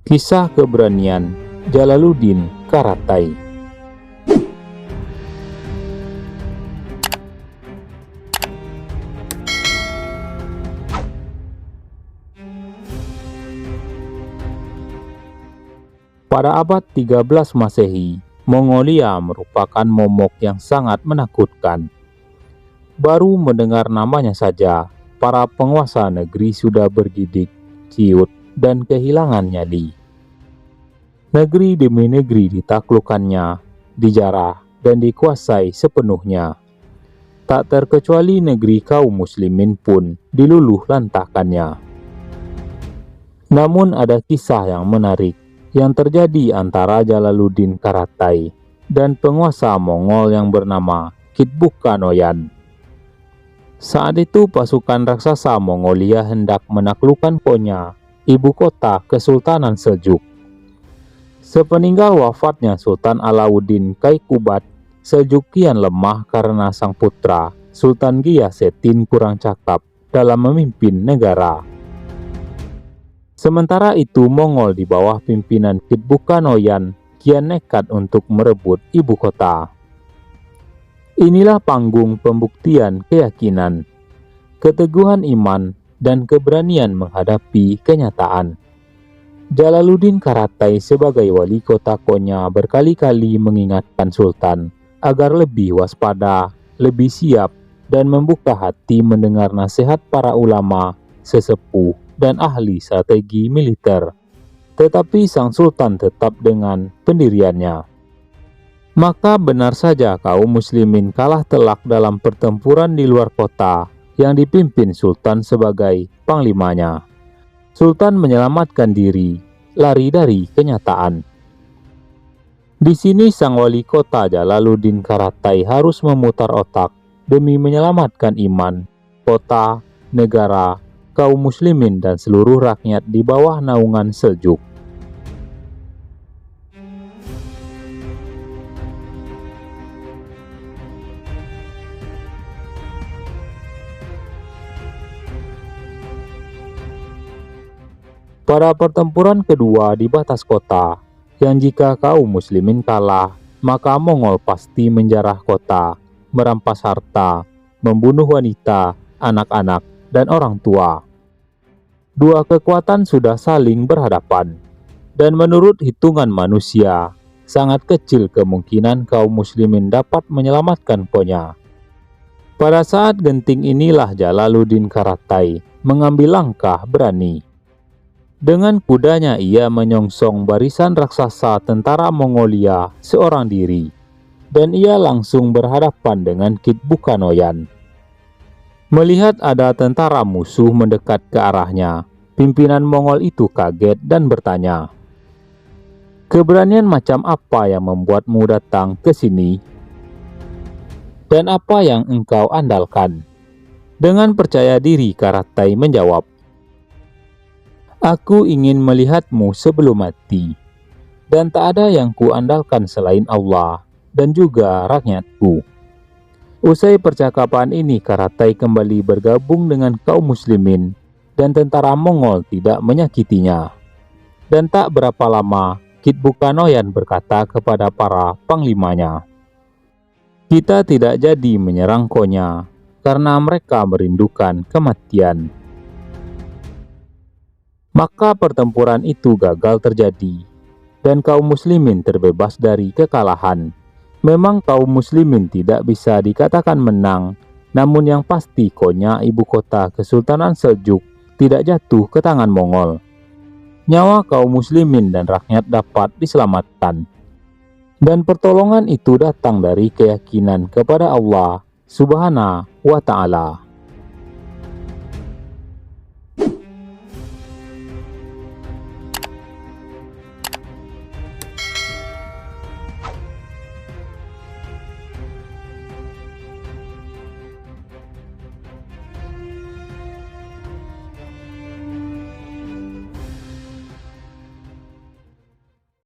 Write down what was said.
Kisah keberanian Jalaluddin Karatai. Pada abad 13 Masehi, Mongolia merupakan momok yang sangat menakutkan. Baru mendengar namanya saja, para penguasa negeri sudah bergidik, ciut, dan kehilangan nyali. Negeri demi negeri ditaklukkannya, dijarah, dan dikuasai sepenuhnya. Tak terkecuali negeri kaum muslimin pun diluluh lantahkannya. Namun ada kisah yang menarik yang terjadi antara Jalaluddin Karatai dan penguasa Mongol yang bernama Kitbuka Noyan. Saat itu pasukan raksasa Mongolia hendak menaklukkan Konya, ibu kota Kesultanan Seljuk. Sepeninggal wafatnya Sultan Alauddin Kaikubad, Seljuk kian lemah karena sang putra Sultan Ghiyasettin kurang cakap dalam memimpin negara. Sementara itu Mongol di bawah pimpinan Kitbuka Noyan kian nekat untuk merebut ibu kota. Inilah panggung pembuktian keyakinan, keteguhan iman, dan keberanian menghadapi kenyataan. Jalaluddin Karatai sebagai wali kota Konya berkali-kali mengingatkan Sultan agar lebih waspada, lebih siap, dan membuka hati mendengar nasihat para ulama, sesepuh, dan ahli strategi militer. Tetapi sang Sultan tetap dengan pendiriannya. Maka benar saja kaum muslimin kalah telak dalam pertempuran di luar kota yang dipimpin Sultan sebagai panglimanya. Sultan menyelamatkan diri, lari dari kenyataan. Di sini sang wali kota Jalaluddin Karatai harus memutar otak demi menyelamatkan iman, kota, negara, kaum muslimin dan seluruh rakyat di bawah naungan Seljuk. Pada pertempuran kedua di batas kota, yang jika kaum muslimin kalah, maka Mongol pasti menjarah kota, merampas harta, membunuh wanita, anak-anak, dan orang tua. Dua kekuatan sudah saling berhadapan, dan menurut hitungan manusia, sangat kecil kemungkinan kaum muslimin dapat menyelamatkan Konya. Pada saat genting inilah Jalaluddin Karatai mengambil langkah berani. Dengan kudanya ia menyongsong barisan raksasa tentara Mongolia seorang diri, dan ia langsung berhadapan dengan Kitbuka Noyan. Melihat ada tentara musuh mendekat ke arahnya, pimpinan Mongol itu kaget dan bertanya, "Keberanian macam apa yang membuatmu datang ke sini? Dan apa yang engkau andalkan?" Dengan percaya diri Karatai menjawab, "Aku ingin melihatmu sebelum mati, dan tak ada yang kuandalkan selain Allah dan juga rakyatku." Usai percakapan ini, Karatai kembali bergabung dengan kaum muslimin, dan tentara Mongol tidak menyakitinya. Dan tak berapa lama, Kitbuka Noyan berkata kepada para panglimanya, "Kita tidak jadi menyerang Konya, karena mereka merindukan kematian." Maka pertempuran itu gagal terjadi, dan kaum muslimin terbebas dari kekalahan. Memang kaum muslimin tidak bisa dikatakan menang, namun yang pasti Konya ibu kota Kesultanan Seljuk tidak jatuh ke tangan Mongol. Nyawa kaum muslimin dan rakyat dapat diselamatkan. Dan pertolongan itu datang dari keyakinan kepada Allah Subhanahu wa Ta'ala.